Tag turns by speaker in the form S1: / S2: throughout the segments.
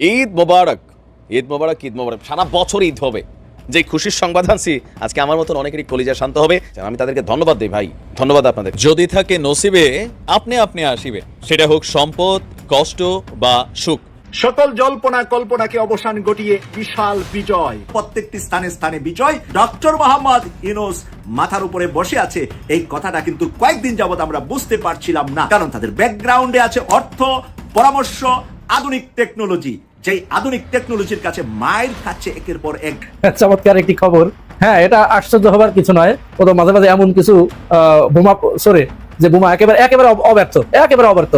S1: ঈদ মোবারক, ঈদ মোবারক, ঈদ মোবারক। সারা বছর ঈদ হবে। যে খুশির সংবাদ আনছি আজকে আমার মতন অনেকেরই কলিজা শান্ত হবে। আমি তাদেরকে ধন্যবাদ দিই ভাই, ধন্যবাদ আপনাদের।
S2: যদি থাকে নসিবে আপনি আপনি আসিবে, সেটা হোক সম্পদ, কষ্ট বা সুখ।
S3: সকল জল্পনা কল্পনাকে অবসান ঘটিয়ে বিশাল বিজয়, প্রত্যেকটি স্থানে স্থানে বিজয়। ডক্টর মোহাম্মদ ইউনূস মাথার উপরে বসে আছে, এই কথাটা কিন্তু কয়েকদিন যাবত আমরা বুঝতে পারছিলাম না, কারণ তাদের ব্যাকগ্রাউন্ডে আছে অর্থ, পরামর্শ, আধুনিক টেকনোলজি। যেই আধুনিক টেকনোলজির কাছে মাইর খাচ্ছে একের পর এক।
S4: চমৎকার একটি খবর। হ্যাঁ, এটা আশ্চর্য হবার কিছু নয়। ও তো মাঝে মাঝে এমন কিছু বোমা সরে, যে বোমা একেবারে একেবারে অব্যর্থ,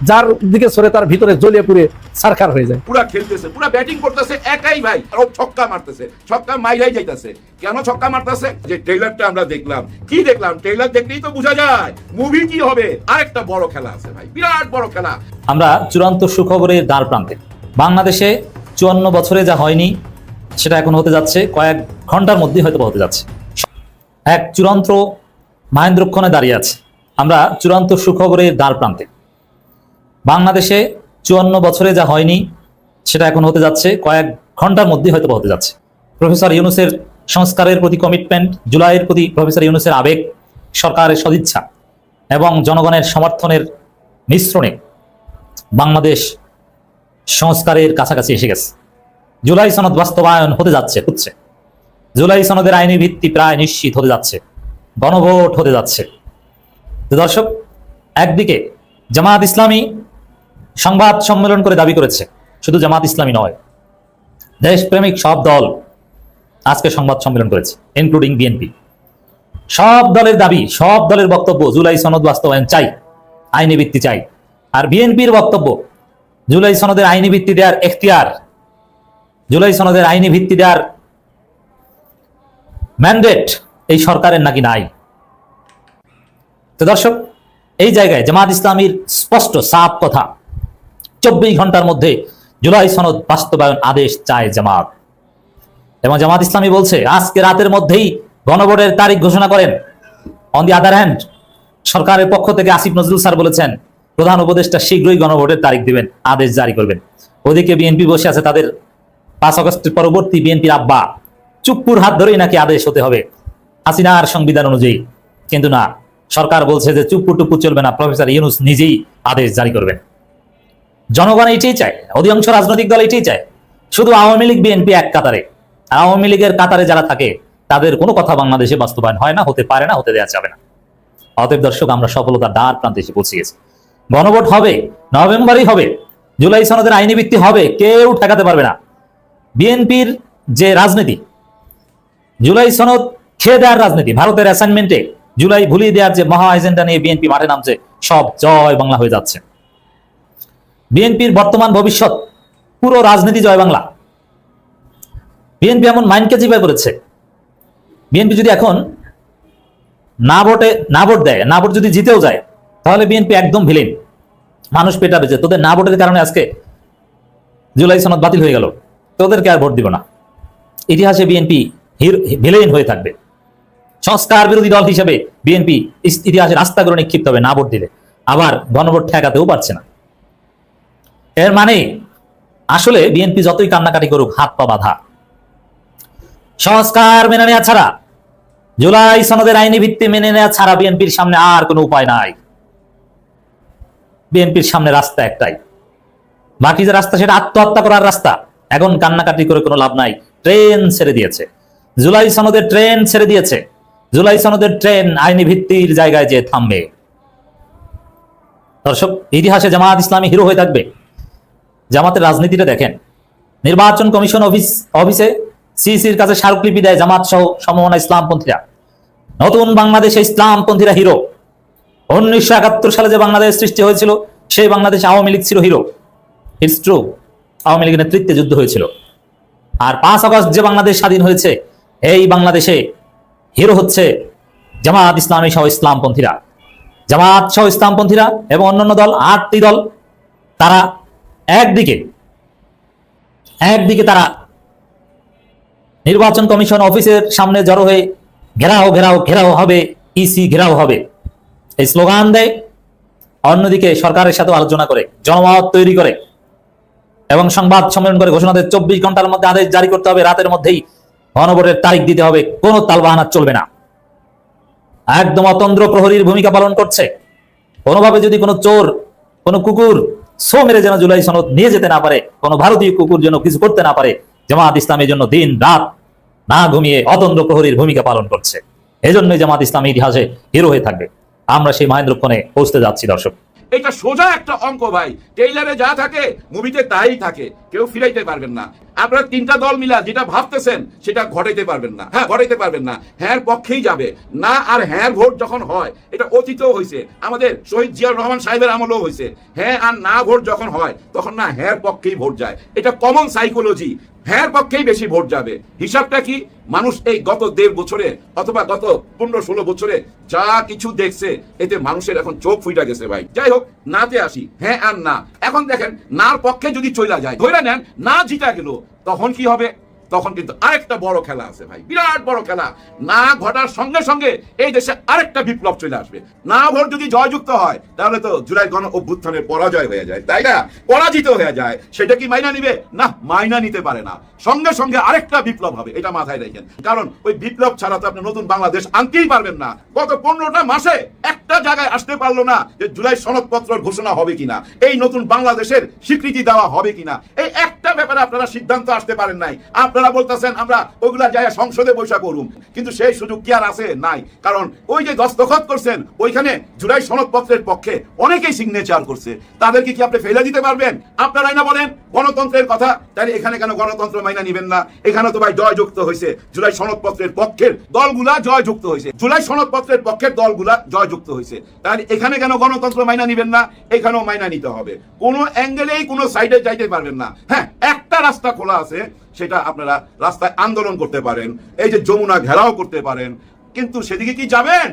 S4: যার দিকে সরে তার ভিতরে জ্বলিয়ে পুড়ে ছারখার হয়ে যায়।
S5: পুরা খেলতেছে, পুরা ব্যাটিং করতেছে একাই ভাই, আর ও ছক্কা মারতেছে, ছক্কা মাইরাই যাইতেছে। কেন ছক্কা মারতেছে? যে ট্রেইলারটা আমরা দেখলাম, কি দেখলাম? ট্রেইলার দেখলেই তো বোঝা যায় মুভি কি হবে। আরেকটা বড় খেলা আছে ভাই, বিরাট বড় খেলা।
S6: আমরা চূড়ান্ত সুখবরের দ্বার প্রান্তে। বাংলাদেশে 54 বছরে যা হয়নি সেটা এখন হতে যাচ্ছে, কয়েক ঘন্টার মধ্যে হয়তো হতে যাচ্ছে। এক চূড়ান্ত মাহেন্দ্রক্ষণে দাঁড়িয়ে আছে। আমরা চূড়ান্ত সুখবরের দ্বার প্রান্তে। বাংলাদেশে 54 বছরে যা হয়নি সেটা এখন হতে যাচ্ছে, কয়েক ঘন্টার মধ্যে হয়তো হতে যাচ্ছে। প্রফেসর ইউনূসের সংস্কারের প্রতি কমিটমেন্ট, জুলাইয়ের প্রতি প্রফেসর ইউনূসের আবেগ, সরকারের সদিচ্ছা এবং জনগণের সমর্থনের মিশ্রণে বাংলাদেশ সংস্কারের কাছাকাছি এসে গেছে। জুলাই সনদ বাস্তবায়ন হচ্ছে। জুলাই সনদের আইনি ভিত্তি প্রায় নিশ্চিত হতে যাচ্ছে, গণভোট হতে যাচ্ছে। তো দর্শক, একদিকে জামায়াত ইসলামী সংবাদ সম্মেলন করে দাবি করেছে, শুধু জামায়াত ইসলামী নয়, দেশপ্রেমিক সব দল আজকে সংবাদ সম্মেলন করেছে, ইনক্লুডিং বিএনপি। সব দলের দাবি, সব দলের বক্তব্য, জুলাই সনদ বাস্তবায়ন চাই, আইনি ভিত্তি চাই। আর বিএনপির বক্তব্য, জুলাই সনদের আইনি ভিত্তি দেওয়ার এখতিয়ার, জুলাই সনদের আইনি ভিত্তি দেওয়ার ম্যান্ডেট এই সরকারের নাকি নাই। তো দর্শক, এই জায়গায় জামাত ইসলামীর স্পষ্ট সাফ কথা, 24 ঘন্টার মধ্যে জুলাই সনদ বাস্তবায়ন আদেশ চায় জামাত। এবং জামাত ইসলামী বলছে আজকে রাতের মধ্যেই গণভোটের তারিখ ঘোষণা করেন। অন দি আদার হ্যান্ড, সরকারের পক্ষ থেকে আসিফ নজরুল স্যার বলেছেন প্রধান উপদেষ্টা শীঘ্রই গণভোটের তারিখ দিবেন, আদেশ জারি করবেন। ওদিকে বিএনপি বসে আছে, তাদের 5 আগস্টের পরবর্তী বিএনপির আব্বা চুপ্পুর হাত ধরেই নাকি আদেশ হতে হবে হাসিনার সংবিধান অনুযায়ী। কিন্তু না, সরকার বলছে যে চুপ্পু টুপ্পু চলবে না, প্রফেসর ইউনূস নিজেই আদেশ জারি করবেন। জনগণ এটাই চায়, অধিকাংশ রাজনৈতিক দল এটাই চায়। শুধু আওয়ামী লীগ বিএনপি এক কাতারে, আওয়ামী লীগের কাতারে যারা থাকে তাদের কোনো কথা বাংলাদেশে বাস্তবায়ন হয় না, হতে পারে না, হতে দেওয়া যাবে না। অতএব দর্শক, আমরা সফলতার দ্বার প্রান্তে এসে পৌঁছে গেছি। গণভোট হবে, নভেম্বরেই হবে, জুলাই সনদের আইনি ভিত্তি হবে, কেউ ঠেকাতে পারবে না। বিএনপির যে রাজনীতি, জুলাই সনদ খেয়ে দেওয়ার রাজনীতি, ভারতের অ্যাসাইনমেন্টে জুলাই ভুলিয়ে দেওয়ার যে মহা এজেন্ডা নিয়ে বিএনপি মাঠে নামছে, সব জয় বাংলা হয়ে যাচ্ছে। বিএনপির বর্তমান ভবিষ্যৎ, পুরো রাজনীতি জয় বাংলা। বিএনপি এমন মাইন্ডকে জিপায় করেছে, বিএনপি যদি এখন না ভোট দেয়, না ভোট যদি জিতেও যায়, তাহলে বিএনপি একদম ভিলেন, মানুষ পেটাবে যে তোদের না ভোটের কারণে আজকে জুলাই সনদ বাতিল হয়ে গেল, তোদেরকে আর ভোট দিব না। ইতিহাসে বিএনপি ভিলেন হয়ে থাকবে। সংস্কার বিরোধী দল হিসেবে বিএনপি ইতিহাসে রাস্তা করে নিক্ষিপ্ত হবে না ভোট দিলে। আবার গণভোট ঠেকাতেও পারছে না। এর মানে আসলে বিএনপি যতই কান্নাকাটি করুক, হাত পা বাঁধা। সংস্কার মেনে নেওয়া ছাড়া, জুলাই সনদের আইনি ভিত্তি মেনে নেওয়া ছাড়া বিএনপির সামনে আর কোনো উপায় নাই। বিএনপির সামনে রাস্তা একটাই, বাকি যে রাস্তা সেটা আত্মহত্যা করার রাস্তা। এখন কান্নাকাটি করে কোনো লাভ নাই, ট্রেন ছেড়ে দিয়েছে, জুলাই সনদের ট্রেন ছেড়ে দিয়েছে। জুলাই সনদের ট্রেন আইনি ভিত্তির জায়গায় যে থামবে। দর্শক, ইতিহাসে জামাত ইসলামী হিরো হয়ে থাকবে। জামাতের রাজনীতিটা দেখেন, নির্বাচন কমিশন অফিসে সিসির কাছে স্মারকলিপি দেয় জামাত সহ সমমনা ইসলামপন্থীরা। নতুন বাংলাদেশে ইসলামপন্থীরা হিরো। 1971 সালে যে বাংলাদেশ সৃষ্টি হয়েছিল, সেই বাংলাদেশে আওয়ামী লীগ ছিল হিরো। ইটস ট্রু, আওয়ামী লীগের নেতৃত্বে যুদ্ধ হয়েছিল। আর 5 আগস্ট যে বাংলাদেশ স্বাধীন হয়েছে, এই বাংলাদেশে হিরো হচ্ছে জামাত ইসলামী সহ ইসলামপন্থীরা। জামাত সহ ইসলামপন্থীরা এবং অন্যান্য দল, 8টি দল, তারা একদিকে তারা নির্বাচন কমিশন অফিসের সামনে জড়ো হয়ে ঘেরাও ঘেরাও ঘেরাও হবে, ইসি ঘেরাও হবে, এই স্লোগান দেয়। অন্যদিকে সরকারের সাথে আলোচনা করে, জনমত তৈরি করে এবং সংবাদ সম্মেলন করে ঘোষণা দেয় 24 ঘন্টার মধ্যে আদেশ জারি করতে হবে, রাতের মধ্যেই গণভোটের তারিখ দিতে হবে, কোনো তালবাহানা চলবে না। একদম অতন্দ্র প্রহরীর ভূমিকা পালন করছে। কোনোভাবে যদি কোনো চোর, কোনো কুকুর সো মেরে যেন জুলাই সনদ নিয়ে যেতে না পারে, কোনো ভারতীয় কুকুর যেন কিছু করতে না পারে, জামাত ইসলামের জন্য দিন রাত না ঘুমিয়ে অতন্দ্র প্রহরীর ভূমিকা পালন করছে। এজন্যই জামাত ইসলামী ইতিহাসে হিরো হয়ে থাকবে। আমরা সেই মহেন্দ্রক্ষণে পৌঁছতে যাচ্ছি দর্শক।
S5: এটা সোজা একটা অঙ্ক ভাই, ট্রেইলারে যা থাকে মুভিতে তাই থাকে, কেউ ফিরাইতে পারবেন না। আপনারা তিনটা দল মিলা যেটা ভাবতেছেন সেটা ঘটাইতে পারবেন না, ঘটাইতে পারবেন না। হ্যাঁ পক্ষেই যাবে না। আর হ্যাঁ ভোট যখন হয়, এটা অতীতেও হয়েছে, আমাদের শহীদ জিয়াউর রহমান সাহেবের আমলেও হয়েছে। হ্যাঁ আর না ভোট যখন হয় তখন না হ্যাঁ পক্ষেই ভোট যায়। এটা কমন সাইকোলজি, হ্যাঁ পক্ষেই বেশি ভোট যাবে। হিসাবটা কি? মানুষ এই গত 1.5 বছরে অথবা গত 15-16 বছরে যা কিছু দেখছে, এতে মানুষের এখন চোখ ফুইটা গেছে ভাই। যাই হোক, নাতে আসি। হ্যাঁ আর না, এখন দেখেন নার পক্ষে যদি চইলা যায়, ধরে নেন না জিতা গেল, তখন কি হবে? তখন কিন্তু আরেকটা বড় খেলা আছে ভাই, বিরাট বড় খেলা। না ঘটার সঙ্গে সঙ্গে এই দেশে আরেকটা বিপ্লব চলে আসবে। না ভোট যদি জয়যুক্ত হয় তাহলে তো জুলাই গণ অভ্যুত্থানের পরাজয় হয়ে যায়, তাই না? পরাজিত হয়ে যায়। সেটা কি মাইনা নিবে? না, মাইনা নিতে পারে না। সঙ্গে সঙ্গে আরেকটা বিপ্লব হবে, এটা মাথায় রাখেন। কারণ ওই বিপ্লব ছাড়া তো আপনি নতুন বাংলাদেশ আনতেই পারবেন না। গত 15টা মাসে একটা জায়গায় আসতে পারলো না যে জুলাই সনদপত্র ঘোষণা হবে কিনা, এই নতুন বাংলাদেশের স্বীকৃতি দেওয়া হবে কিনা, এই একটা ব্যাপারে আপনারা সিদ্ধান্ত আসতে পারেন নাই। আপনারা বলতেছেন আমরা ওইগুলা যায় সংসদে বৈশা করুম, কিন্তু সেই সুযোগ কি আর আছে? নাই। কারণ ওই যে দস্তখত করছেন ওইখানে জুলাই সনদপত্রের পক্ষে অনেকেই সিগনেচার করছে, তাদেরকে কি আপনি ফেলে দিতে পারবেন? আপনারাই না বলেন গণতন্ত্রের কথা, তাহলে এখানে কেন গণতন্ত্র মাইনা নিবেন না? এখানে তো ভাই জয়যুক্ত হয়েছে, জুলাই সনদপত্রের পক্ষের দলগুলা জয়যুক্ত হয়েছে, জুলাই সনদপত্রের পক্ষের দলগুলা জয়যুক্ত হয়েছে, তাহলে এখানে কেন গণতন্ত্র মাইনা নিবেন না? এখানেও মাইনা নিতে হবে। কোনো অ্যাঙ্গেলেই কোনো সাইডে যাইতে পারবেন না। হ্যাঁ, একটা রাস্তা খোলা আছে, সেটা আপনারা রাস্তায় আন্দোলন করতে পারেন, এই যে যমুনা ঘেরাও করতে পারেন, কিন্তু সেদিকে কি যাবেন?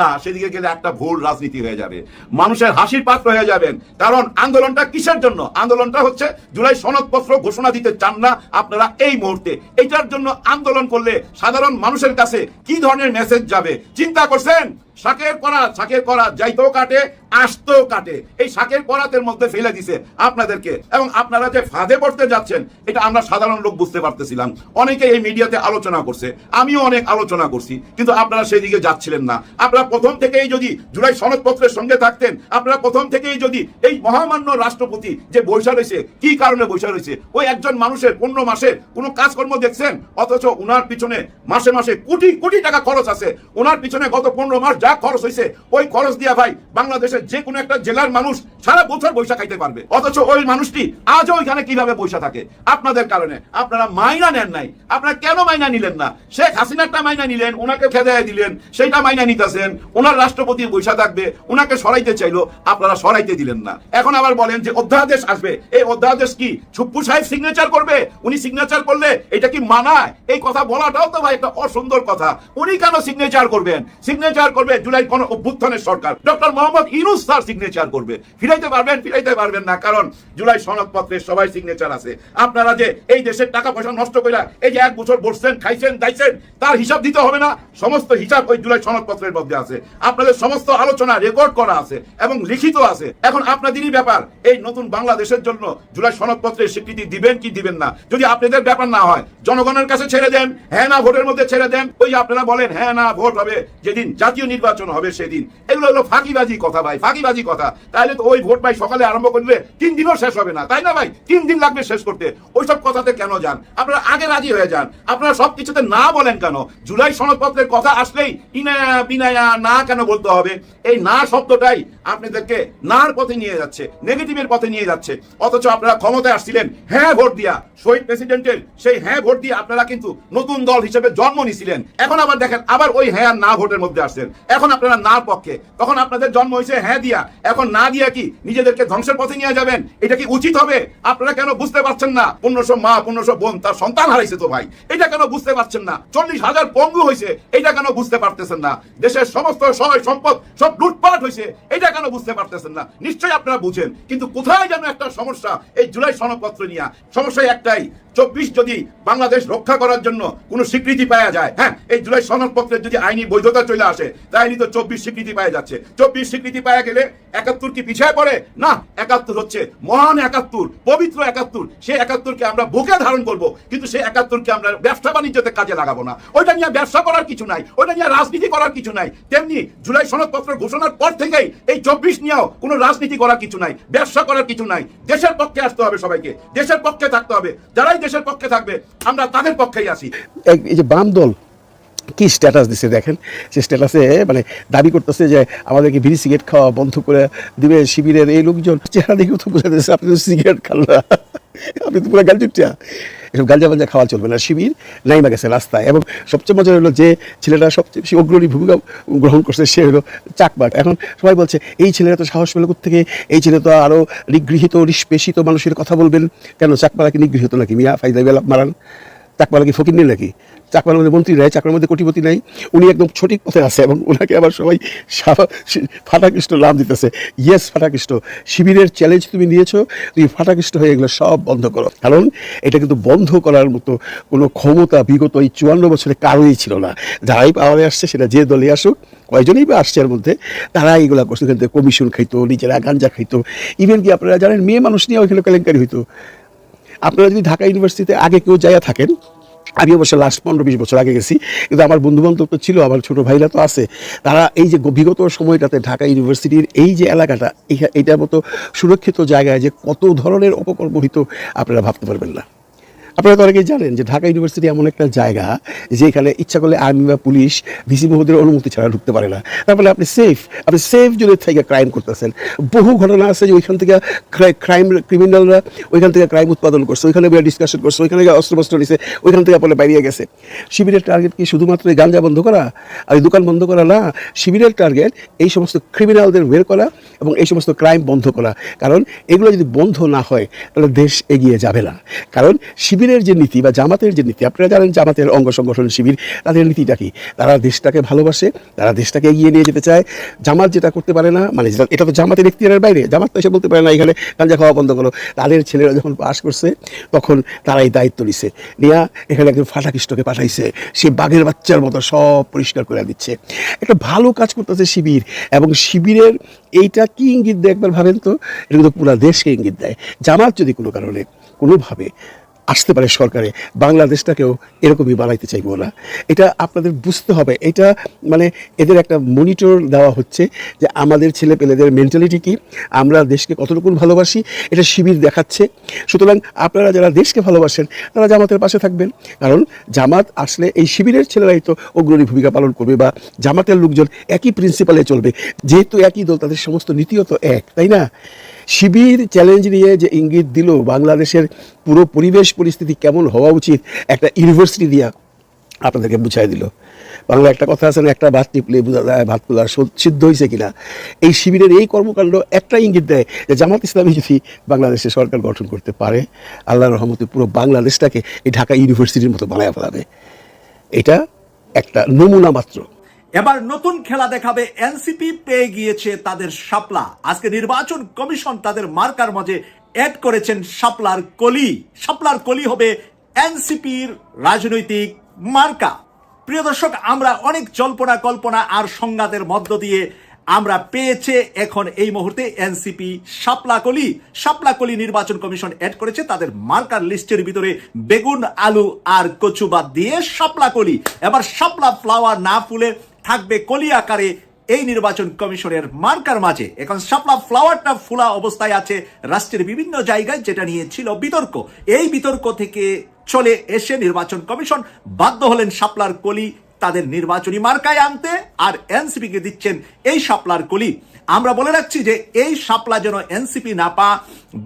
S5: না, সেদিকে গেলে একটা ভুল রাজনীতি হয়ে যাবে, মানুষের হাসির পাত্র হয়ে যাবেন। কারণ আন্দোলনটা কিসের জন্য? আন্দোলনটা হচ্ছে জুলাই সনদপত্র ঘোষণা দিতে চান না আপনারা এই মুহূর্তে। এইটার জন্য আন্দোলন করলে সাধারণ মানুষের কাছে কি ধরনের মেসেজ যাবে চিন্তা করছেন? শাকের করা যাইতেও কাটে, আসতেও কাটে। এই শাকের করাতের মধ্যে ফেলে দিছে আপনাদেরকে, এবং আপনারা যে ফাঁদে পড়তে যাচ্ছেন এটা আমরা সাধারণ লোক বুঝতে পারতেছিলাম। অনেকে এই মিডিয়াতে আলোচনা করছে, আমিও অনেক আলোচনা করছি, কিন্তু আপনারা সেই দিকে যাচ্ছিলেন না। আপনারা প্রথম থেকেই যদি জুলাই সনদপত্রের সঙ্গে থাকতেন, আপনারা প্রথম থেকেই যদি এই মহামান্য রাষ্ট্রপতি যে বৈশা রয়েছে, কি কারণে বৈশা রয়েছে, ওই একজন মানুষের 15 মাসে কোনো কাজকর্ম দেখছেন, অথচ উনার পিছনে মাসে মাসে কোটি কোটি টাকা খরচ আছে। ওনার পিছনে গত 15 মাস যা খরচ হয়েছে, ওই খরচ দিয়া ভাই বাংলাদেশের যে কোনো একটা জেলার মানুষ সারা বছর বৈশা খাইতে পারবে। অথচ ওই মানুষটি আজও ওইখানে কিভাবে বৈশা থাকে? আপনাদের কারণে। আপনারা মাইনা নেন নাই। আপনারা কেন মাইনা নিলেন না? শেখ হাসিনারটা মাইনা নিলেন, ওনাকে খেদায় দিলেন, সেইটা মাইনা নিতেছেন। ওনার রাষ্ট্রপতি বৈশা থাকবে, ওনাকে সরাইতে চাইলো, আপনারা সরাইতে দিলেন না। এখন আবার বলেন যে অধ্যাদেশ আসবে, এই অধ্যাদেশ কি ছুপ্পু সাহেব সিগনেচার করবে? উনি সিগনেচার করলে এটা কি মানায়? এই কথা বলাটাও তো ভাই একটা অসুন্দর কথা। উনি কেন সিগনেচার করবেন? সিগনেচার করবে জুলাই কোন অভ্যুত্থানের সরকার, doctor Mohammad Yunus sir signature করবে। ফিরাইতে পারবেন? ফিরাইতে পারবেন না, কারণ জুলাই সনদপত্রে সবাই সিগনেচার আছে। আপনারা যে এই দেশের টাকা পয়সা নষ্ট করে এই যে 1 বছর বসছেন, খাইছেন, দাইছেন, তার হিসাব দিতে হবে না? সমস্ত হিসাব ওই জুলাই সনদপত্রের মধ্যে আছে। আপনাদের সমস্ত আলোচনা রেকর্ড করা আছে এবং লিখিত আছে। এখন আপনাদেরই ব্যাপার এই নতুন বাংলাদেশের জন্য জুলাই সনদপত্রের স্বীকৃতি দিবেন কি দিবেন না। যদি আপনাদের ব্যাপার না হয়, জনগণের কাছে ছেড়ে দেন, হ্যাঁ না ভোটের মধ্যে ছেড়ে দেন। ওই আপনারা বলেন হ্যাঁ না ভোট হবে যেদিন জাতীয় নির্বাচন হবে সেদিন। এগুলো হলো ফাঁকিবাজি কথা ভাই, ফাঁকিবাজি কথা। তাহলে তো ওই ভোট ভাই সকালে আরম্ভ করলে 3 দিনও শেষ হবে না, তাই না ভাই? 3 দিন লাগবে শেষ করতে। ওইসব কথাতে কেন যান? আপনারা আগে রাজি হয়ে যান। আপনারা সব কিছুতে না বলেন কেন? জুলাই সনদপত্রের কথা আসলেই ইনায়া বিনায়া না কেন বলতে হবে? এই না শব্দটাই আপনাদেরকে নার পথে নিয়ে যাচ্ছে, নেগেটিভের পথে নিয়ে যাচ্ছে। অথচ আপনারা ক্ষমতায় আসছিলেন হ্যাঁ ভোট দিয়া, শহীদ প্রেসিডেন্টের সেই হ্যাঁ ভোট দিয়ে আপনারা কিন্তু নতুন দল হিসেবে জন্ম নিয়েছিলেন। এখন আবার দেখেন আবার ওই হ্যাঁ আর না ভোটের মধ্যে আসছেন। এখন আপনারা না পক্ষে, তখন আপনাদের জন্ম হয়েছে হ্যাঁ দিয়া, এখন না দিয়া কি নিজেদেরকে ধ্বংসের পথে নিয়ে যাবেন? এটা কি উচিত হবে? আপনারা কেন বুঝতে পারছেন না? 1500 মা 1500 বোন তার সন্তান হারাইছে তো ভাই, এটা কেন বুঝতে পারছেন না? 40,000 পঙ্গু হয়েছে, এটা কেন বুঝতে পারতেছেন না? দেশের সমস্ত সহায় সম্পদ সব লুটপাট হয়েছে, এটা কেন বুঝতে পারতেছেন না? নিশ্চয়ই আপনারা বুঝেন, কিন্তু কোথায় যেন একটা সমস্যা এই জুলাই সনদপত্র নিয়ে। সমস্যা একটাই, 24 যদি বাংলাদেশ রক্ষা করার জন্য কোনো স্বীকৃতি পাওয়া যায়, হ্যাঁ এই জুলাই সনদপত্রের যদি আইনি বৈধতা চলে আসে, তাহলে কাহিনী তো 24 স্বীকৃতি পাওয়া যাচ্ছে। 24 স্বীকৃতি পাওয়া গেলে 71 কি পিছায় পড়ে না? 71 হচ্ছে মহান 71, পবিত্র 71। সেই 71কে আমরা বুকে ধারণ করব, কিন্তু সেই 71কে আমরা ব্যবসা বাণিজ্যতে কাজে লাগাবো না। ওইটা নিয়ে ব্যবসা করার কিছু নাই, ওইটা নিয়ে রাজনীতি করার কিছু নাই। তেমনি জুলাই সনদপত্র ঘোষণার পর থেকেই এই 24 নিয়েও কোনো রাজনীতি করার কিছু নাই, ব্যবসা করার কিছু নাই। দেশের পক্ষে আসতে হবে সবাইকে, দেশের পক্ষে থাকতে হবে। যারাই দেশের পক্ষে থাকবে আমরা তাদের পক্ষেই আসি।
S7: এই যে বাম দল কি স্ট্যাটাস দিচ্ছে দেখেন, সে স্ট্যাটাসে মানে দাবি করতেছে যে আমাদেরকে বিড়ি সিগারেট খাওয়া বন্ধ করে দিবে শিবিরের এই লোকজন। চেহারা দেখেও তো বোঝা যাচ্ছে আপনি তো সিগারেট খান না, আপনি তো পুরো গালচুটিয়া। এসব গাঞ্জা বাঞ্জা খাওয়া চলবে না। শিবির নাইমা গেছে রাস্তায়, এবং সবচেয়ে মজা হলো যে ছেলেটা সবচেয়ে বেশি অগ্রণী ভূমিকা গ্রহণ করছে সে হলো চাকমা। এখন সবাই বলছে এই ছেলেরা তো সাহস পেল থেকে, এই ছেলে তো আরও নিগৃহীত নিষ্পেষিত মানুষের কথা বলবেন কেন? চাকমারা কি নিগৃহীত নাকি মিয়া? ফাইদা বেলা মারান। চাকমারা কি ফকির নেই নাকি? চাকমার মধ্যে মন্ত্রী নাই, চাকমার মধ্যে কোটিপতি নাই। উনি একদম সঠিক পথে আছে, এবং ওনাকে আবার সবাই ফাটাকৃষ্ট নাম দিতেছে। ইয়েস ফাটাকৃষ্ট, শিবিরের চ্যালেঞ্জ তুমি নিয়েছো, তুমি ফাটাকৃষ্ট হয়ে এগুলো সব বন্ধ করো। কারণ এটা কিন্তু বন্ধ করার মতো কোনো ক্ষমতা বিগত এই 54 বছরে কারোই ছিল না। যারাই পাওয়ারে আসছে, সেটা যে দলে আসুক, কয়জনই বা আসছে এর মধ্যে, তারা এইগুলা করছে। এখান থেকে কমিশন খাইতো, নিজেরা গাঞ্জা খাইতো। ইভেন কি আপনারা জানেন মেয়ে মানুষ নিয়ে ওইখানে কেলেঙ্কারি হইতো। আপনারা যদি ঢাকা ইউনিভার্সিটিতে আগে কেউ যাইয়া থাকেন, আমি অবশ্য লাস্ট 15-20 বছর আগে গেছি, কিন্তু আমার বন্ধুবান্ধব তো ছিল, আমার ছোটো ভাইরা তো আছে, তারা এই যে বিগত সময়টাতে ঢাকা ইউনিভার্সিটির এই যে এলাকাটা, এইটার মতো সুরক্ষিত জায়গায় যে কত ধরনের অপকর্ম হইতো আপনারা ভাবতে পারবেন না। আপনারা তো অনেকেই জানেন যে ঢাকা ইউনিভার্সিটি এমন একটা জায়গা যেখানে ইচ্ছা করলে আর্মি বা পুলিশ ভিসি মহোদয়ের অনুমতি ছাড়া ঢুকতে পারে না। তারপরে আপনি সেফ জোনের থেকে ক্রাইম করতেছেন। বহু ঘটনা আছে যে ওইখান থেকে ক্রিমিনালরা ওইখান থেকে ক্রাইম উৎপাদন করছে, ওইখানে ডিসকাশন করছে, ওইখানে অস্ত্রশস্ত্র নিছে, ওইখান থেকে পরে বেরিয়ে গেছে। শিবিরের টার্গেট কি শুধুমাত্র এই গাঞ্জা বন্ধ করা আর এই দোকান বন্ধ করা না? শিবিরের টার্গেট এই সমস্ত ক্রিমিনালদের বের করা এবং এই সমস্ত ক্রাইম বন্ধ করা। কারণ এগুলো যদি বন্ধ না হয় তাহলে দেশ এগিয়ে যাবে না। কারণ শিবিরের যে নীতি বা জামাতের যে নীতি, আপনারা জানেন জামাতের অঙ্গ সংগঠন শিবির, তাদের নীতিটা কি? তারা দেশটাকে ভালোবাসে, তারা দেশটাকে এগিয়ে নিয়ে যেতে চায়। জামাত যেটা করতে পারে না, মানে এটা তো জামাতের এখতিয়ারের বাইরে, জামাত তো এসে বলতে পারে না এখানে গাঁজা খাওয়া বন্ধ করো। তাদের ছেলেরা যখন পাস করছে তখন তারা এই দায়িত্ব নিছে, নিয়া এখানে একজন ফাটাকৃষ্টকে পাঠাইছে, সে বাঘের বাচ্চার মতো সব পরিষ্কার করে দিচ্ছে। একটা ভালো কাজ করতেছে শিবির, এবং শিবিরের এইটা কি ইঙ্গিত দেয় একবার ভাবেন তো? এটা কিন্তু পুরো দেশকে ইঙ্গিত দেয়। জামাত যদি কোনো কারণে কোনোভাবে আসতে পারে সরকারে, বাংলাদেশটাকেও এরকমই বানাইতে চাইব না। এটা আপনাদের বুঝতে হবে। এটা মানে এদের একটা মনিটর দেওয়া হচ্ছে যে আমাদের ছেলে পেলেদের মেন্টালিটি কি, আমরা দেশকে কতটুকু ভালোবাসি, এটা শিবির দেখাচ্ছে। সুতরাং আপনারা যারা দেশকে ভালোবাসেন তারা জামাতের পাশে থাকবেন, কারণ জামাত আসলে এই শিবিরের ছেলেরাই তো অগ্রণী ভূমিকা পালন করবে, বা জামাতের লোকজন একই প্রিন্সিপালে চলবে, যেহেতু একই দল, তাদের সমস্ত নীতিও তো এক, তাই না? শিবির চ্যালেঞ্জ নিয়ে যে ইঙ্গিত দিল বাংলাদেশের পুরো পরিবেশ পরিস্থিতি কেমন হওয়া উচিত, একটা ইউনিভার্সিটি দিয়া আপনাদেরকে বুঝাই দিল। বাংলা একটা কথা আছে না, একটা ভাত টিপলে বোঝা যায় ভাত তোলার সিদ্ধ হয়েছে কিনা। এই শিবিরের এই কর্মকাণ্ড একটা ইঙ্গিত দেয় যে জামাত ইসলামী যদি বাংলাদেশে সরকার গঠন করতে পারে, আল্লাহর রহমতে পুরো বাংলাদেশটাকে এই ঢাকা ইউনিভার্সিটির মতো বানায় ফেলাবে। এটা একটা নমুনা মাত্র।
S3: এবার নতুন খেলা দেখাবে এনসিপি। পেয়ে গিয়েছে তাদের শাপলা। আজকে নির্বাচন কমিশন তাদের মার্কার মাঝে অ্যাড করেছেন শাপলার কলি। শাপলার কলি হবে এনসিপির রাজনৈতিক মার্কা। প্রিয় দর্শক, আমরা অনেক জল্পনা কল্পনা আর সংঘাতের মধ্য দিয়ে আমরা পেয়েছে এখন এই মুহূর্তে এনসিপি শাপলা কলি নির্বাচন কমিশন অ্যাড করেছে তাদের মার্কার লিস্টের ভিতরে। বেগুন, আলু আর কচু বাদ দিয়ে শাপলা কলি। এবার শাপলা ফ্লাওয়ার না ফুলে থাকবে কলি আকারে এই নির্বাচন কমিশনের মার্কার মাঝে। এখন শাপলা ফ্লাওয়ারটা ফুলা অবস্থায় আছে রাষ্ট্রের বিভিন্ন জায়গায়, যেটা নিয়ে ছিল বিতর্ক। এই বিতর্ক থেকে চলে এসে নির্বাচন কমিশন বাধ্য হলেন শাপলার কলি তাদের নির্বাচনী মার্কায় আনতে, আর এনসিপি কে দিচ্ছেন এই শাপলার কলি। আমরা বলে রাখছি যে এই শাপলা যেন এনসিপি না পা,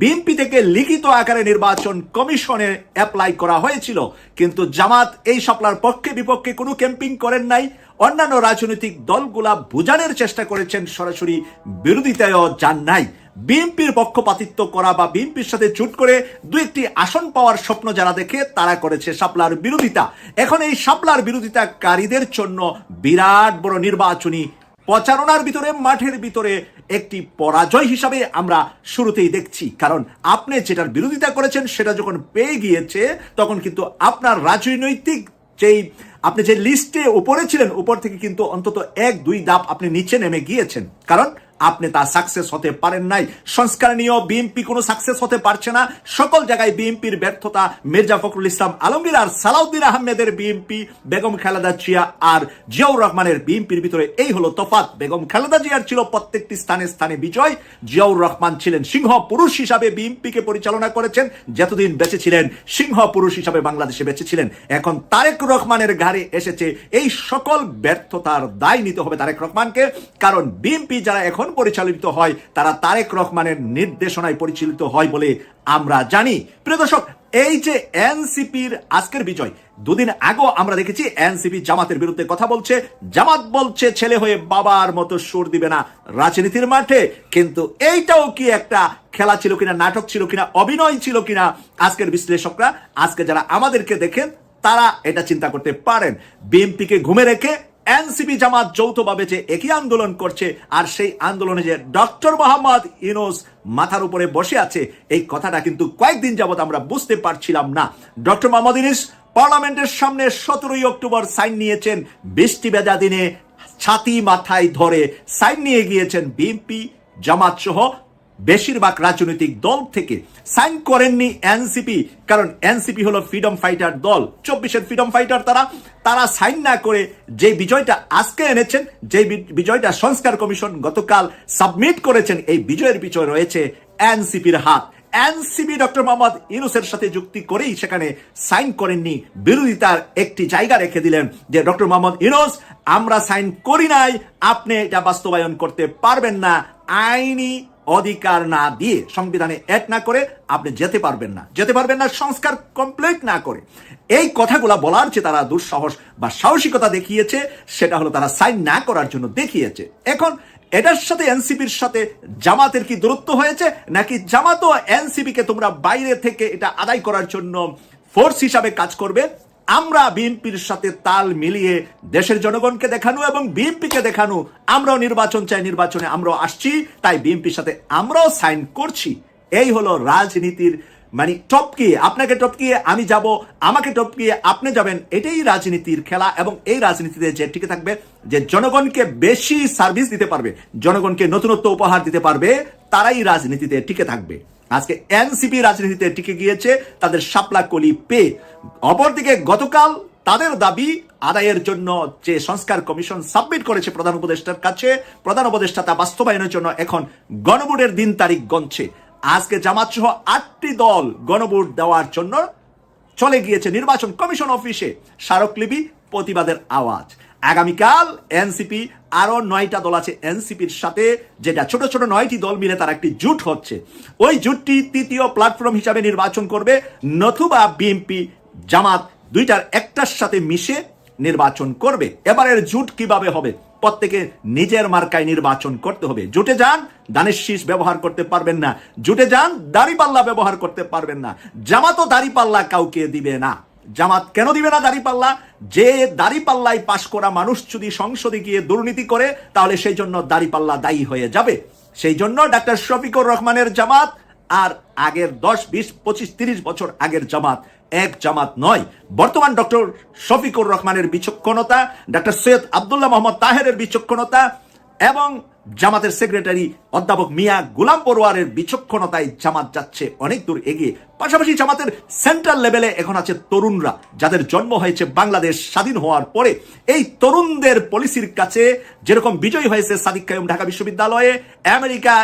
S3: বিএনপি থেকে লিখিত আকারে নির্বাচন কমিশনে অ্যাপ্লাই করা হয়েছিল, কিন্তু জামাত এই শাপলার পক্ষে বিপক্ষে কোনো ক্যাম্পিং করেন নাই। অন্যান্য রাজনৈতিক দলগুলা বোঝানোর চেষ্টা করেছেন, সরাসরি বিরোধিতায়ও যান নাই। বিএনপির পক্ষপাতিত্ব করা বা বিএনপির সাথে জোট করে দু একটি আসন পাওয়ার স্বপ্ন যারা দেখে তারা করেছে শাপলার বিরোধিতা। এখন এই শাপলার বিরোধিতাকারীদের জন্য বিরাট বড় নির্বাচনী প্রচারণার ভিতরে, মাঠের ভিতরে একটি পরাজয় হিসাবে আমরা শুরুতেই দেখছি। কারণ আপনি যেটার বিরোধিতা করেছেন সেটা যখন পেয়ে গিয়েছে, তখন কিন্তু আপনার রাজনৈতিক যেই আপনি যে লিস্টে উপরে ছিলেন, উপর থেকে কিন্তু অন্তত 1-2 ধাপ আপনি নিচে নেমে গিয়েছেন, কারণ আপনি তা সাকসেস হতে পারেন নাই। সংস্কার নিয়েও বিএনপি কোনো সাকসেস হতে পারছে না। সকল জায়গায় বিএনপির ব্যর্থতা। মির্জা ফখরুল ইসলাম আলমগীর আর সালাউদ্দিন আহমেদের বিএনপি, বেগম খালেদা জিয়া আর জিয়াউর রহমানের বিএনপির ভিতরে এই হলো তফাৎ। বেগম খালেদা জিয়ার ছিল প্রত্যেকটি স্থানে স্থানে বিজয়, জিয়াউর রহমান ছিলেন সিংহ পুরুষ হিসাবে বিএনপিকে পরিচালনা করেছেন, যতদিন বেঁচে ছিলেন সিংহ পুরুষ হিসাবে বাংলাদেশে বেঁচে ছিলেন। এখন তারেক রহমানের ঘাড়ে এসেছে এই সকল ব্যর্থতার দায় নিতে হবে তারেক রহমানকে, কারণ বিএনপি যারা এখন পরিচালিত হয় তারা তারেক রহমানের নির্দেশনায় পরিচালিত হয় বলে আমরা জানি। প্রিয় দর্শক, এই যে এনসিপির আজকের বিজয়, দুদিন আগেও আমরা দেখেছি এনসিপি জামাতের বিরুদ্ধে কথা বলছে, জামাত বলছে ছেলে হয়ে বাবার মতো সুর দিবে না রাজনীতির মাঠে। কিন্তু এইটাও কি একটা খেলা ছিল কিনা, নাটক ছিল কিনা, অভিনয় ছিল কিনা, আজকের বিশ্লেষকরা, আজকে যারা আমাদেরকে দেখেন তারা এটা চিন্তা করতে পারেন। বিএনপিকে ঘুমে রেখে এনসিপি জামাত যৌথভাবে যে একই আন্দোলন করছে, আর সেই আন্দোলনে যে ডক্টর মোহাম্মদ ইউনূস মাথার উপরে বসে আছে, এই কথাটা কিন্তু কয়েকদিন যাবত আমরা বুঝতে পারছিলাম না। ডক্টর মোহাম্মদ ইউনূস পার্লামেন্টের সামনে 17ই অক্টোবর সাইন নিয়েছেন, বৃষ্টি ভেজা দিনে ছাতি মাথায় ধরে সাইন নিয়ে গিয়েছেন বিএনপি জামাত সহ বেশিরভাগ রাজনৈতিক দল থেকে। সাইন করেননি এনসিপি, কারণ এনসিপি হলো ফ্রিডম ফাইটার দল, 24-এর ফ্রিডম ফাইটার। তারা সাইন না করে যে বিজয়টা আজকে এনেছেন, যে বিজয়টা সংস্কার কমিশন গতকাল সাবমিট করেছেন, এই বিজয়ের পিছনে রয়েছে এনসিপির হাত। এনসিপি ডক্টর মোহাম্মদ ইউনূসের সাথে যুক্তি করেই সেখানে সাইন করেননি, বিরোধিতার একটি জায়গা রেখে দিলেন যে ডক্টর মোহাম্মদ ইউনূস, আমরা সাইন করি নাই, আপনি এটা বাস্তবায়ন করতে পারবেন না, আইনি অধিকার না দিয়ে, সংবিধানে অ্যাড না করে আপনি যেতে পারবেন না সংস্কার কমপ্লিট না করে। এই কথাগুলা বলার যে তারা দুঃসাহস বা সাহসিকতা দেখিয়েছে, সেটা হলো তারা সাইন না করার জন্য দেখিয়েছে। এখন এটার সাথে এনসিপির সাথে জামাতের কি দূরত্ব হয়েছে, নাকি জামাতও এনসিপিকে তোমরা বাইরে থেকে এটা আদায় করার জন্য ফোর্স হিসাবে কাজ করবে? আমরা বিএনপির সাথে তাল মিলিয়ে দেশের জনগণকে দেখানো এবং বিএনপিকে দেখানো, আমরাও নির্বাচন চাই, নির্বাচনে আমরাও আসছি, তাই বিএনপির সাথে আমরাও সাইন করছি। এই হলো রাজনীতির মানে টপকিয়ে, আপনাকে টপকিয়ে আমি যাব, আমাকে টপকিয়ে আপনি যাবেন, এটাই রাজনীতির খেলা। এবং এই রাজনীতিতে যে টিকে থাকবে, যে জনগণকে বেশি সার্ভিস দিতে পারবে, জনগণকে নতুনত্ব উপহার দিতে পারবে, তারাই রাজনীতিতে টিকে থাকবে। আজকে এনসিপি রাজনীতিতে টিকে গিয়েছে তাদের শাপলা কলি পেয়ে। অপরদিকে গতকাল তাদের দাবি আদায়ের জন্য যে সংস্কার কমিশন সাবমিট করেছে প্রধান উপদেষ্টার কাছে, প্রধান উপদেষ্টা তা বাস্তবায়নের জন্য এখন গণভোটের দিন তারিখ গণছে। আজকে জামাত সহ 8টি দল গণভোট দেওয়ার জন্য চলে গিয়েছে নির্বাচন কমিশন অফিসে। স্মারকলিপি, প্রতিবাদের আওয়াজ। আগামীকাল এনসিপি আরো 9টা দল আছে এনসিপির সাথে, যেটা ছোট ছোট 9টি দল মিলে তার একটি জোট হচ্ছে। ওই জোটটি তৃতীয় প্ল্যাটফর্ম হিসাবে নির্বাচন করবে, নতুবা বিএনপি জামাত দুইটার একটার সাথে মিশে নির্বাচন করবে। এবারের জোট কিভাবে হবে? প্রত্যেকে নিজের মার্কায় নির্বাচন করতে হবে। জোটে যান, ধানের শীষ ব্যবহার করতে পারবেন না। জোটে যান, দাড়িপাল্লা ব্যবহার করতে পারবেন না। জামাতও দাড়িপাল্লা কাউকে দিবে না। জামাত কেন দিবে না দাড়িপাল্লা? যে দাড়িপাল্লায় পাশ করা মানুষ যদি সংসদে গিয়ে দুর্নীতি করে, তাহলে সেই জন্য দাড়িপাল্লা দায়ী হয়ে যাবে। সেই জন্য ডাক্তার শফিকুর রহমানের জামাত আর আগের 10, 20, 25, 30 বছর আগের জামাত এক জামাত নয়। বর্তমান ডক্টর শফিকুর রহমানের বিচক্ষণতা, ডাক্তার সৈয়দ আব্দুল্লাহ মোহাম্মদ তাহেরের বিচক্ষণতা এবং জামাতের সেক্রেটারি অধ্যাপক মিয়া গোলাম পরোয়ারের বিচক্ষণতায় জামাত যাচ্ছে অনেক দূর এগিয়ে। পাশাপাশি জামাতের সেন্ট্রাল লেভেলে এখন আছে তরুণরা, যাদের জন্ম হয়েছে বাংলাদেশ স্বাধীন হওয়ার পরে। এই তরুণদের পলিসির কাছে যেরকম বিজয়ী হয়েছে সাদিক কায়ুম ঢাকা বিশ্ববিদ্যালয়ে, America,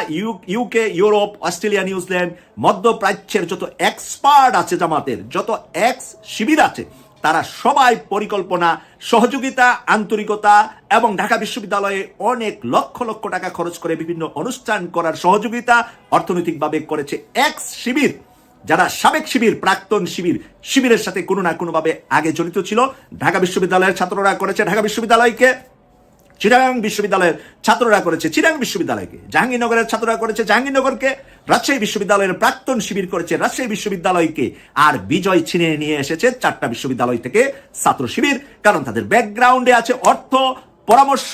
S3: UK, Europe, Australia, New Zealand, মধ্যপ্রাচ্যের যত এক্সপার্ট আছে জামাতের, যত এক্স শিবির আছে, তারা সবাই পরিকল্পনা, সহযোগিতা, আন্তরিকতা এবং ঢাকা বিশ্ববিদ্যালয়ে অনেক লক্ষ লক্ষ টাকা খরচ করে বিভিন্ন অনুষ্ঠান করার সহযোগিতা অর্থনৈতিকভাবে করেছে এক্স শিবির, যারা সাবেক শিবির, প্রাক্তন শিবির, শিবিরের সাথে কোনো না কোনোভাবে আগে জড়িত ছিল। ঢাকা বিশ্ববিদ্যালয়ের ছাত্ররা করেছে ঢাকা বিশ্ববিদ্যালয়কে, চিটাগাং বিশ্ববিদ্যালয়ের ছাত্ররা করেছে চিটাগাং বিশ্ববিদ্যালয়কে, জাহাঙ্গীরনগরের ছাত্ররা করেছে জাহাঙ্গীরনগরকে, রাজশাহী বিশ্ববিদ্যালয়ের প্রাক্তন শিবির করেছে রাজশাহী বিশ্ববিদ্যালয়কে। আর বিজয় ছিনিয়ে নিয়ে এসেছে 4টা বিশ্ববিদ্যালয় থেকে ছাত্র শিবির, কারণ তাদের ব্যাকগ্রাউন্ডে আছে অর্থ, পরামর্শ,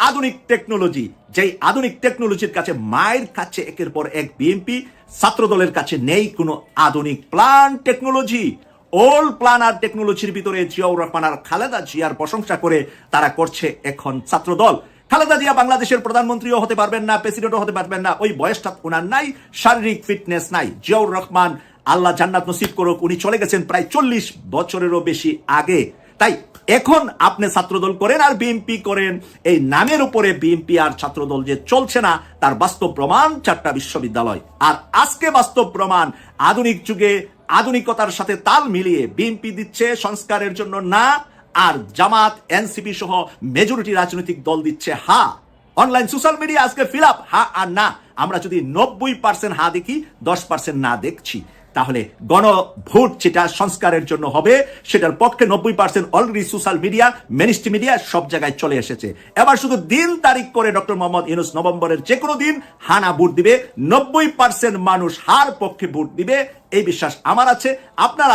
S3: আধুনিক টেকনোলজি। যেই আধুনিক টেকনোলজির কাছে মায়ের কাছে একের পর এক বিএনপি, ছাত্র দলের কাছে নেই কোনো আধুনিক প্ল্যান টেকনোলজি। ওল্ড প্ল্যান আর টেকনোলজির ভিতরে জিয়াউর রহমান আর খালেদা জিয়ার প্রশংসা করে তারা করছে এখন ছাত্রদল। খালেদা জিয়া বাংলাদেশের প্রধানমন্ত্রীও হতে পারবেন না, প্রেসিডেন্টও হতে পারবেন না, ওই বয়সটা ওনার নাই, শারীরিক ফিটনেস নাই। জিয়াউর রহমান আল্লাহ জান্নাত নসিব করুক, উনি চলে গেছেন প্রায় 40 বছরেরও বেশি আগে। তাই এখন আপনি ছাত্রদল করেন আর বিএনপি করেন, এই নামের উপরে বিএনপি আর ছাত্রদল যে চলছে না তার বাস্তব প্রমাণ 4টা বিশ্ববিদ্যালয়। আর আজকে বাস্তব প্রমাণ আধুনিক যুগে আধুনিকতার সাথে তাল মিলিয়ে বিএনপি দিচ্ছে সংস্কারের জন্য না, আর জামাত এনসিপি সহ মেজরিটি রাজনৈতিক দল দিচ্ছে হা। অনলাইন সোশ্যাল মিডিয়া আজকে ফিল আপ হা আর না। আমরা যদি 90% হা দেখি, 10% না দেখছি, তাহলে গণভোট যেটা সংস্কারের জন্য হবে সেটার পক্ষে 90% already social media, mainstream media সব জায়গায় চলে এসেছে। এবার শুধু দিন তারিখ করে ডক্টর মোহাম্মদ ইউনূস নভেম্বরের যে কোনো দিন হানা ভোট দিবে, 90% মানুষ হার পক্ষে ভোট দিবে, এই বিশ্বাস আমার আছে। আপনারা